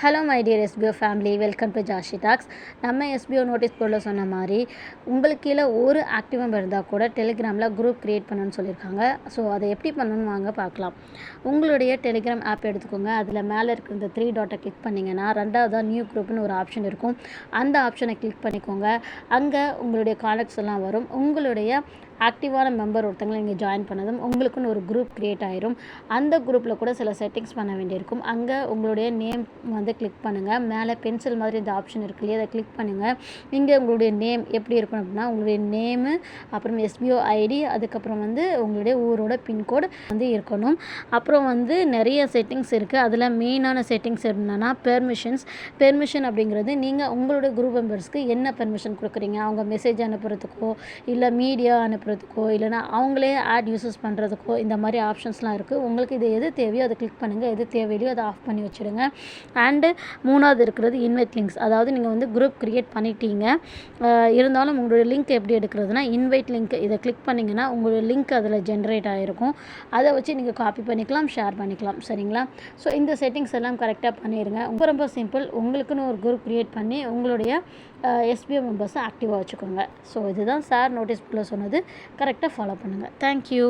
Hello my dear SPO family, welcome to Jashi talks. நம்ம SPO notice போர்டில் சொன்ன மாதிரி உங்களுக்கு கீழே ஒரு ஆக்டிவ் மெம்பர் இருந்தால் கூட டெலிகிராமில் குரூப் க்ரியேட் பண்ணணும்னு சொல்லியிருக்காங்க. ஸோ அதை எப்படி பண்ணணும்னு வாங்க பார்க்கலாம். உங்களுடைய டெலிகிராம் ஆப் எடுத்துக்கோங்க. அதில் மேலே இருக்கிற இந்த 3 டாட்டை கிளிக் பண்ணிங்கன்னா ரெண்டாவதாக நியூ குரூப்னு ஒரு ஆப்ஷன் இருக்கும். அந்த ஆப்ஷனை கிளிக் பண்ணிக்கோங்க. அங்கே உங்களுடைய கான்டாக்ட்ஸ் எல்லாம் வரும். உங்களுடைய ஆக்டிவான மெம்பர் ஒருத்தங்களை நீங்கள் ஜாயின் பண்ணதும் உங்களுக்குன்னு ஒரு குரூப் க்ரியேட் ஆயிரும். அந்த குரூப்பில் கூட சில செட்டிங்ஸ் பண்ண வேண்டியிருக்கும். அங்கே உங்களுடைய நேம் கிளிக் பண்ணுங்கள். மேலே பென்சில் மாதிரி இந்த ஆப்ஷன் இருக்கு இல்லையா, அதை கிளிக் பண்ணுங்கள். இங்கே உங்களுடைய நேம் எப்படி இருக்கணும் அப்படின்னா உங்களுடைய நேமு, அப்புறம் எஸ்பிஓ ஐடி, அதுக்கப்புறம் உங்களுடைய ஊரோட பின்கோடு இருக்கணும். அப்புறம் நிறைய செட்டிங்ஸ் இருக்குது. அதில் மெயினான செட்டிங்ஸ் என்னென்னா பெர்மிஷன் அப்படிங்கிறது நீங்கள் உங்களுடைய குரூப் மெம்பர்ஸ்க்கு என்ன பெர்மிஷன் கொடுக்குறீங்க. அவங்க மெசேஜ் அனுப்புறதுக்கோ இல்லை மீடியா அனுப்புறதுக்கோ இல்லைனா அவங்களே ஆட் யூஸஸ் பண்ணுறதுக்கோ இந்த மாதிரி ஆப்ஷன்ஸ்லாம் இருக்குது. உங்களுக்கு இது எது தேவையோ அதை கிளிக் பண்ணுங்கள். எது தேவையில்லையோ அதை ஆஃப் பண்ணி வச்சுடுங்க. அண்டு மூணாவது இருக்கிறது இன்வைட் லிங்க்ஸ். அதாவது நீங்கள் குரூப் க்ரியேட் பண்ணிட்டீங்க, இருந்தாலும் உங்களுடைய லிங்க் எப்படி எடுக்கிறதுனா இன்வைட் லிங்க் இதை கிளிக் பண்ணிங்கன்னா உங்களுடைய லிங்க் அதில் ஜென்ரேட் ஆகிருக்கும். அதை வச்சு நீங்கள் காப்பி பண்ணிக்கலாம், ஷேர் பண்ணிக்கலாம். சரிங்களா? ஸோ இந்த செட்டிங்ஸ் எல்லாம் கரெக்டாக பண்ணிடுங்க. ரொம்ப சிம்பிள். உங்களுக்குன்னு ஒரு குரூப் க்ரியேட் பண்ணி உங்களுடைய எஸ்பிஓ மெம்பர்ஸை ஆக்டிவாக வச்சுக்கோங்க. ஸோ இதுதான் சார் நோட்டீஸ் போர்டில் சொன்னது. கரெக்டாக ஃபாலோ பண்ணுங்கள். தேங்க்யூ.